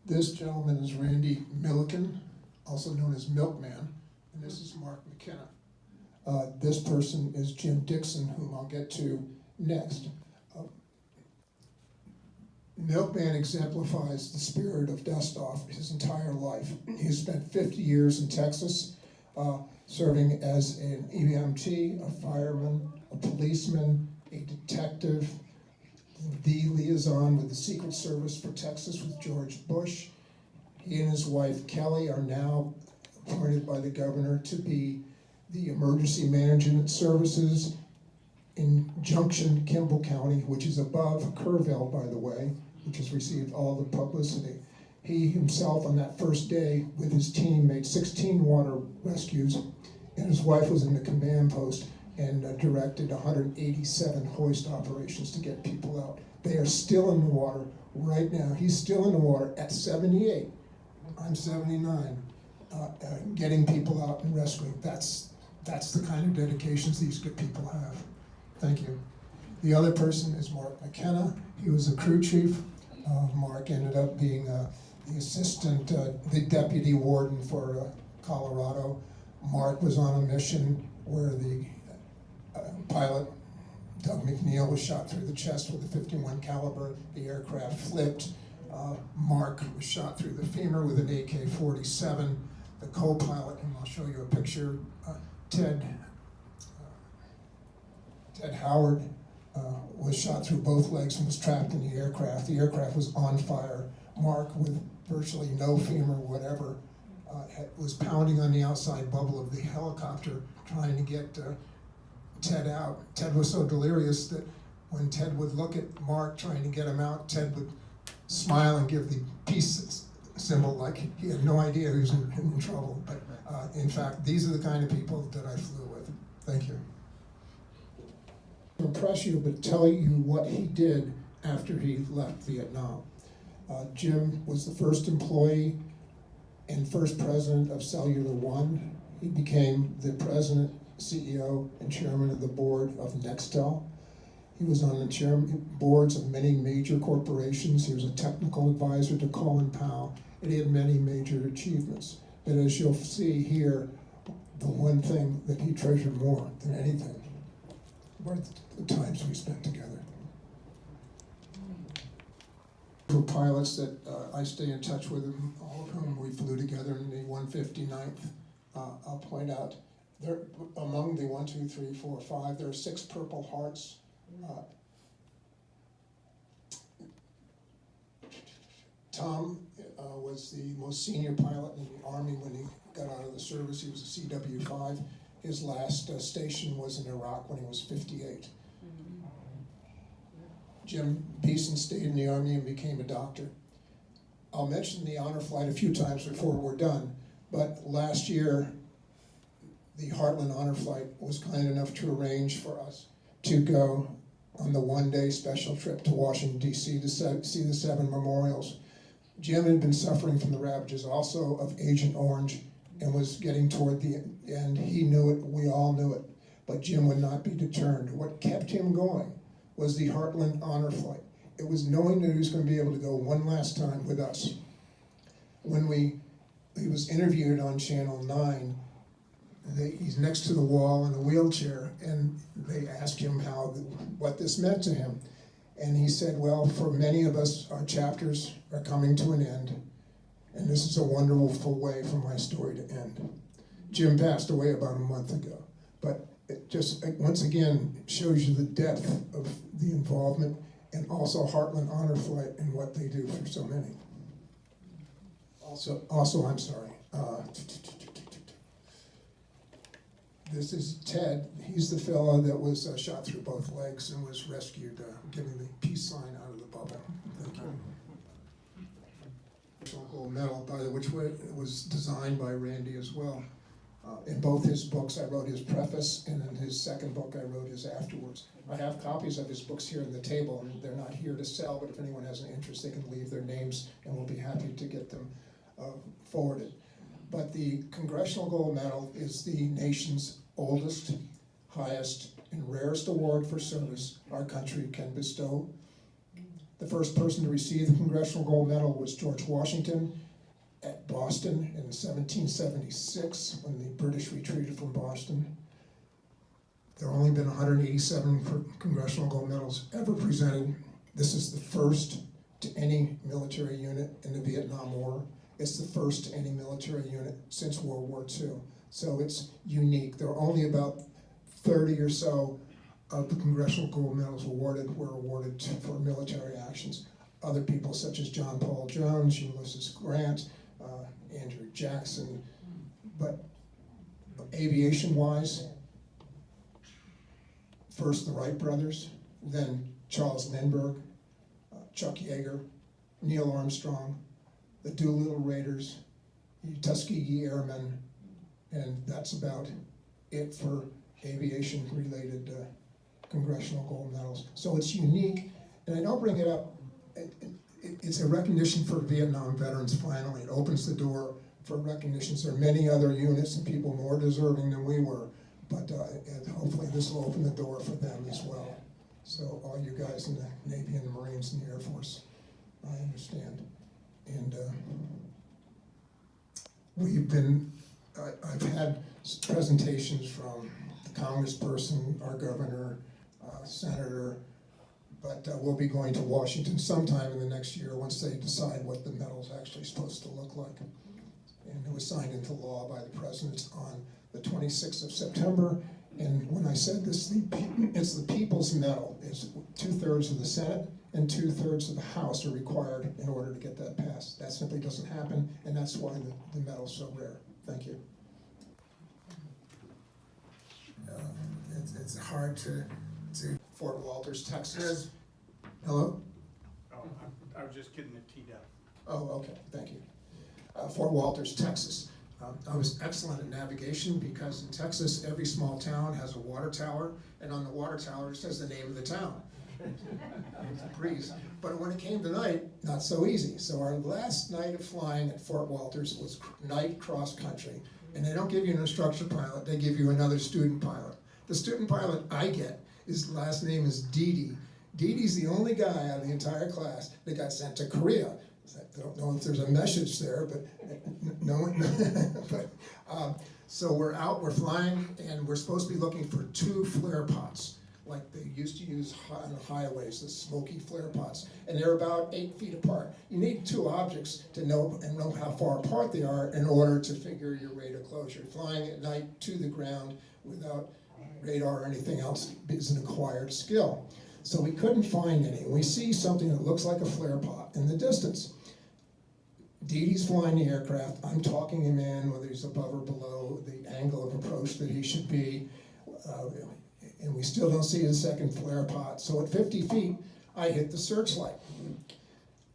This gentleman is Randy Milliken, also known as Milkman, and this is Mark McKenna. This person is Jim Dixon, whom I'll get to next. Milkman exemplifies the spirit of Dustoff his entire life. He spent 50 years in Texas, serving as an EMT, a fireman, a policeman, a detective, the liaison with the Secret Service for Texas with George Bush. He and his wife Kelly are now appointed by the governor to be the emergency management services in Junction, Kimball County, which is above Kerrville, by the way, which has received all the publicity. He himself, on that first day, with his team, made 16 water rescues, and his wife was in the command post and directed 187 hoist operations to get people out. They are still in the water right now. He's still in the water at 78. I'm 79, getting people out and rescuing. That's the kind of dedications these good people have. Thank you. The other person is Mark McKenna. He was a crew chief. Mark ended up being the assistant, the deputy warden for Colorado. Mark was on a mission where the pilot, Doug McNeil, was shot through the chest with a 51 caliber. The aircraft flipped. Mark was shot through the femur with an AK-47. The co-pilot, and I'll show you a picture, Ted Howard, was shot through both legs and was trapped in the aircraft. The aircraft was on fire. Mark, with virtually no femur, whatever, was pounding on the outside bubble of the helicopter trying to get Ted out. Ted was so delirious that when Ted would look at Mark trying to get him out, Ted would smile and give the peace symbol like he had no idea he was in trouble. But in fact, these are the kind of people that I flew with. Thank you. Impress you, but tell you what he did after he left Vietnam. Jim was the first employee and first president of Cellular One. He became the president, CEO, and chairman of the board of Nextel. He was on the boards of many major corporations. He was a technical advisor to Colin Powell, and he had many major achievements. But as you'll see here, the one thing that he treasured more than anything were the times we spent together. For pilots that I stay in touch with, all of whom we flew together in the 159th, I'll point out, there among the 1, 2, 3, 4, 5, there are 6 Purple Hearts. Tom was the most senior pilot in the Army when he got out of the service. He was a CW5. His last station was in Iraq when he was 58. Jim Beeson stayed in the Army and became a doctor. I'll mention the honor flight a few times before we're done, but last year, the Heartland Honor Flight was kind enough to arrange for us to go on the one-day special trip to Washington, D.C. to see the 7 memorials. Jim had been suffering from the ravages also of Agent Orange and was getting toward the end. He knew it, we all knew it, but Jim would not be deterred. What kept him going was the Heartland Honor Flight. It was knowing that he was going to be able to go one last time with us. When he was interviewed on Channel 9, he's next to the wall in a wheelchair, and they asked him what this meant to him. And he said, well, for many of us, our chapters are coming to an end, and this is a wonderful way for my story to end. Jim passed away about a month ago, but it just, once again, shows you the depth of the involvement, and also Heartland Honor Flight and what they do for so many. Also, I'm sorry. This is Ted. He's the fellow that was shot through both legs and was rescued, giving the peace sign out of the bubble. Thank you. Congressional Gold Medal, by the which was designed by Randy as well. In both his books, I wrote his preface, and in his second book, I wrote his afterwards. I have copies of his books here on the table, and they're not here to sell, but if anyone has an interest, they can leave their names, and we'll be happy to get them forwarded. But the Congressional Gold Medal is the nation's oldest, highest, and rarest award for service our country can bestow. The first person to receive the Congressional Gold Medal was George Washington at Boston in 1776 when the British retreated from Boston. There have only been 187 Congressional Gold Medals ever presented. This is the first to any military unit in the Vietnam War. It's the first to any military unit since World War II. So it's unique. There are only about 30 or so of the Congressional Gold Medals were awarded for military actions. Other people such as John Paul Jones, Ulysses Grant, Andrew Jackson, but aviation-wise, first the Wright brothers, then Charles Lindbergh, Chuck Yeager, Neil Armstrong, the Doolittle Raiders, the Tuskegee Airmen, and that's about it for aviation-related Congressional Gold Medals. So it's unique, and I don't bring it up. It's a recognition for Vietnam veterans finally. It opens the door for recognitions. There are many other units and people more deserving than we were, but and hopefully this will open the door for them as well. So all you guys in the Navy and the Marines and the Air Force, I understand. And I've had presentations from the congressperson, our governor, senator, but we'll be going to Washington sometime in the next year once they decide what the medal's actually supposed to look like. And it was signed into law by the president on the 26th of September. And when I said this, it's the People's Medal. It's 2/3 of the Senate and 2/3 of the House are required in order to get that passed. That simply doesn't happen, and that's why the medal's so rare. Thank you. It's hard to Fort Walters, Texas. Hello? Oh, I was just getting it teed up. Oh, okay, thank you. Fort Walters, Texas. I was excellent at navigation because in Texas, every small town has a water tower, and on the water tower, it says the name of the town. It's a breeze. But when it came to night, not so easy. So our last night of flying at Fort Walters was night cross country. And they don't give you an instructor pilot, they give you another student pilot. The student pilot I get, his last name is Didi. Didi's the only guy out of the entire class that got sent to Korea. I don't know if there's a message there, but no one. So we're out, we're flying, and we're supposed to be looking for 2 flare pots, like they used to use on the highways, the smoky flare pots, and they're about 8 feet apart. You need 2 objects to know how far apart they are in order to figure your rate of closure. Flying at night to the ground without radar or anything else is an acquired skill. So we couldn't find any. We see something that looks like a flare pot in the distance. Didi's flying the aircraft. I'm talking him in, whether he's above or below the angle of approach that he should be. And we still don't see the second flare pot. So at 50 feet, I hit the searchlight.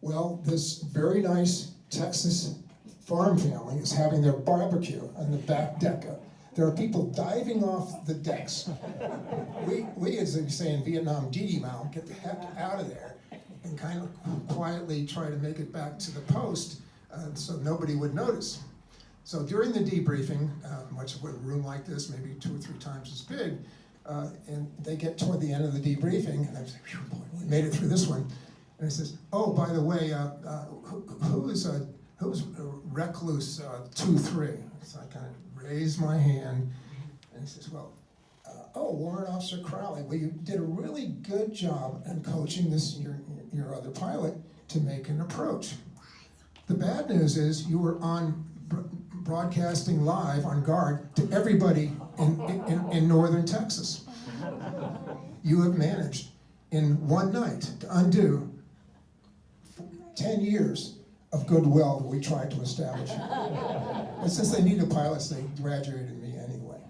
Well, this very nice Texas farm family is having their barbecue on the back deck. There are people diving off the decks. We as they say in Vietnam, Didi Mao, get the heck out of there and kind of quietly try to make it back to the post so nobody would notice. So during the debriefing, much of a room like this, maybe 2 or 3 times as big, and they get toward the end of the debriefing, and I say, boy, we made it through this one. And he says, oh, by the way, who's Recluse 2-3? So I kind of raised my hand, and he says, well, Warrant Officer Crowley, well, you did a really good job in coaching your other pilot to make an approach. The bad news is you were on broadcasting live on guard to everybody in northern Texas. You have managed in one night to undo 10 years of goodwill that we tried to establish. And since they needed pilots, they graduated me anyway.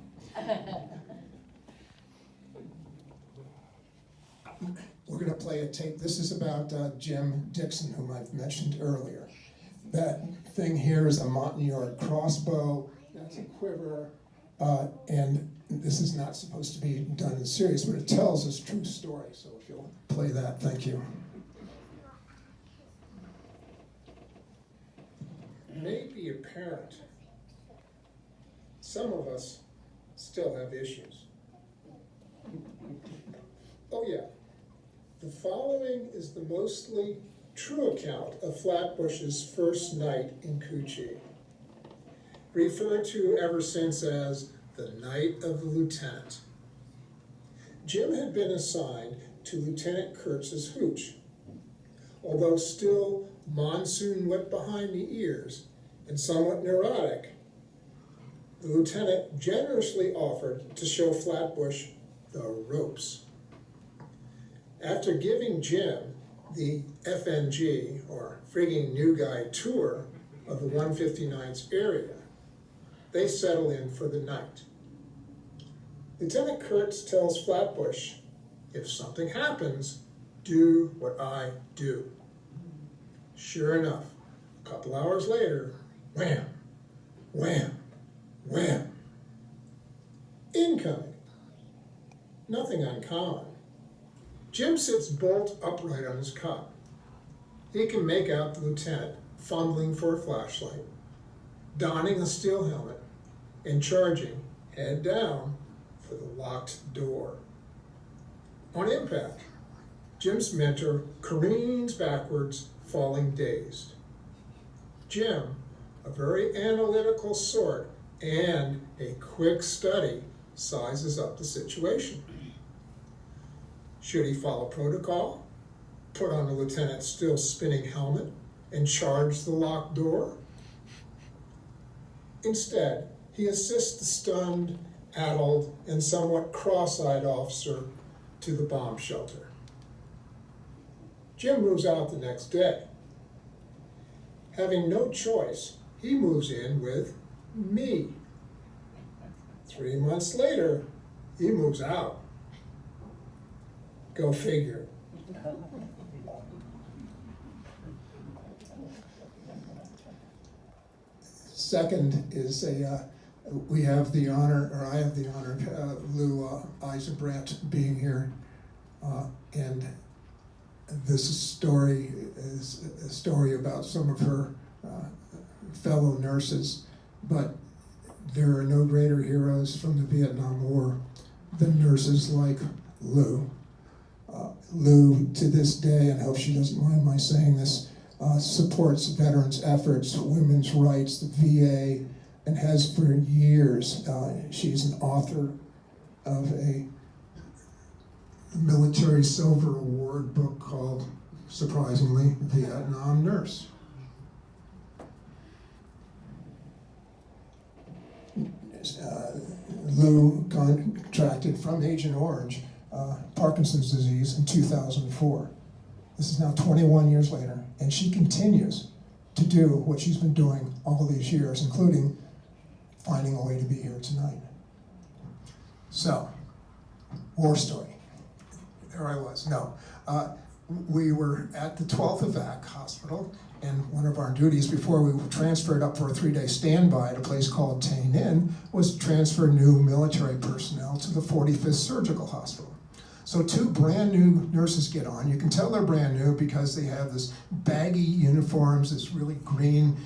We're going to play a tape. This is about Jim Dixon, whom I've mentioned earlier. That thing here is a Montagnard crossbow. That's a quiver. And this is not supposed to be done in serious, but it tells us true story. So if you'll play that, thank you. May be apparent. Some of us still have issues. Oh yeah, The following is the mostly true account of Flatbush's first night in Cu Chi, referred to ever since as the Night of the Lieutenant. Jim had been assigned to Lieutenant Kurtz's hooch. Although still monsoon wet behind the ears and somewhat neurotic, the lieutenant generously offered to show Flatbush the ropes. After giving Jim the FNG, or Frigging New Guy tour of the 159th area, they settle in for the night. Lieutenant Kurtz tells Flatbush, if something happens, do what I do. Sure enough, a couple hours later, wham, wham, wham. Incoming. Nothing uncommon. Jim sits bolt upright on his cot. He can make out the lieutenant fumbling for a flashlight, donning a steel helmet, and charging, head down, for the locked door. On impact, Jim's mentor careens backwards, falling dazed. Jim, a very analytical sort and a quick study, sizes up the situation. Should he follow protocol, put on the lieutenant's still spinning helmet, and charge the locked door? Instead, he assists the stunned, addled, and somewhat cross-eyed officer to the bomb shelter. Jim moves out the next day. Having no choice, he moves in with me. 3 months later, he moves out. Go figure. Second is we have the honor, or I have the honor of Lou Eisenbrandt being here, and this story is a story about some of her fellow nurses, but there are no greater heroes from the Vietnam War than nurses like Lou. Lou, to this day, and I hope she doesn't mind my saying this, supports veterans' efforts, women's rights, the VA, and has for years. She's an author of a military silver award book called, surprisingly, Vietnam Nurse. Lou contracted from Agent Orange Parkinson's disease in 2004. This is now 21 years later, and she continues to do what she's been doing all these years, including finding a way to be here tonight. So, war story. There I was. No. We were at the 12th Evac Hospital, and one of our duties before we were transferred up for a 3-day standby at a place called Tay Ninh was to transfer new military personnel to the 45th Surgical Hospital. So 2 brand new nurses get on. You can tell they're brand new because they have this baggy uniforms, this really green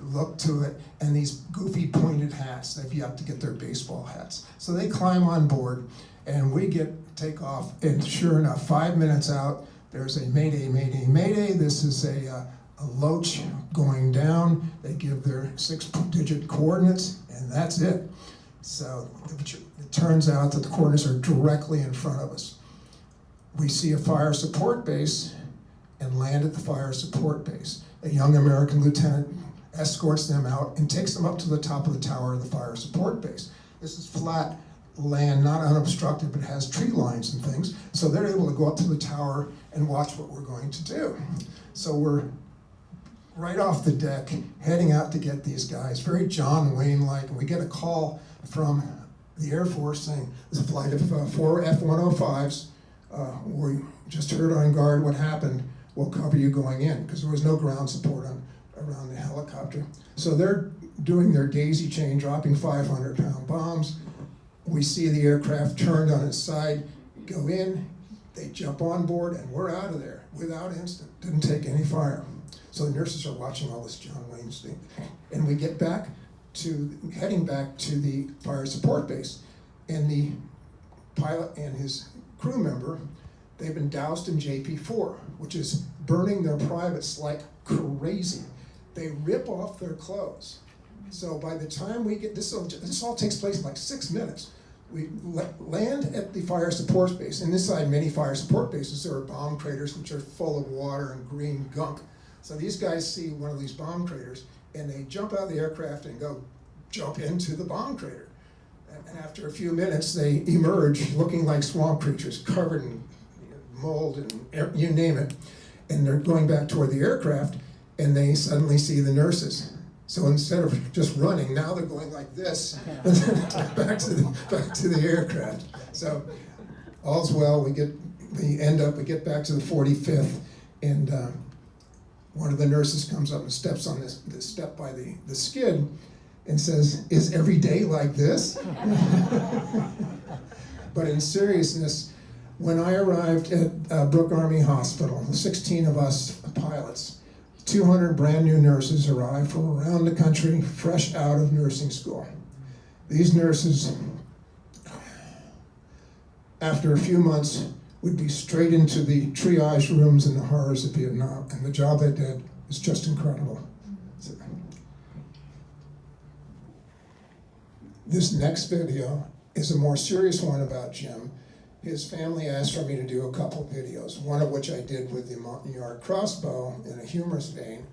look to it, and these goofy pointed hats. They've yet to get their baseball hats. So they climb on board, and we take off, and sure enough, 5 minutes out, there's a mayday, mayday, mayday. This is a loach going down. They give their 6-digit coordinates, and that's it. So it turns out that the coordinates are directly in front of us. We see a fire support base and land at the fire support base. A young American lieutenant escorts them out and takes them up to the top of the tower of the fire support base. This is flat land, not unobstructed, but has tree lines and things, so they're able to go up to the tower and watch what we're going to do. So we're right off the deck, heading out to get these guys, very John Wayne-like, and we get a call from the Air Force saying, there's a flight of 4 F-105s, we just heard on guard what happened, we'll cover you going in, because there was no ground support around the helicopter. So they're doing their daisy chain, dropping 500-pound bombs. We see the aircraft turned on its side, go in, they jump on board, and we're out of there without incident. Didn't take any fire. So the nurses are watching all this John Wayne thing. And we get heading back to the fire support base. And the pilot and his crew member They've been doused in JP4, which is burning their privates like crazy. They rip off their clothes. So by the time we get, this all takes place in like 6 minutes. We land at the fire support base, and inside many fire support bases there are bomb craters which are full of water and green gunk. So these guys see one of these bomb craters, and they jump out of the aircraft and go jump into the bomb crater. And after a few minutes, they emerge looking like swamp creatures, covered in mold and you name it. And they're going back toward the aircraft, and they suddenly see the nurses. So instead of just running, now they're going like this, back to the aircraft. So all's well. We get back to the 45th, and one of the nurses comes up and steps on this step by the skid, and says, "Is every day like this?" But in seriousness, when I arrived at Brooke Army Hospital, the 16 of us pilots, 200 brand new nurses arrived from around the country, fresh out of nursing school. These nurses, after a few months, would be straight into the triage rooms and the horrors of Vietnam, and the job they did is just incredible. So, this next video is a more serious one about Jim. His family asked for me to do a couple videos, one of which I did with the mountain yard crossbow in a humorous vein,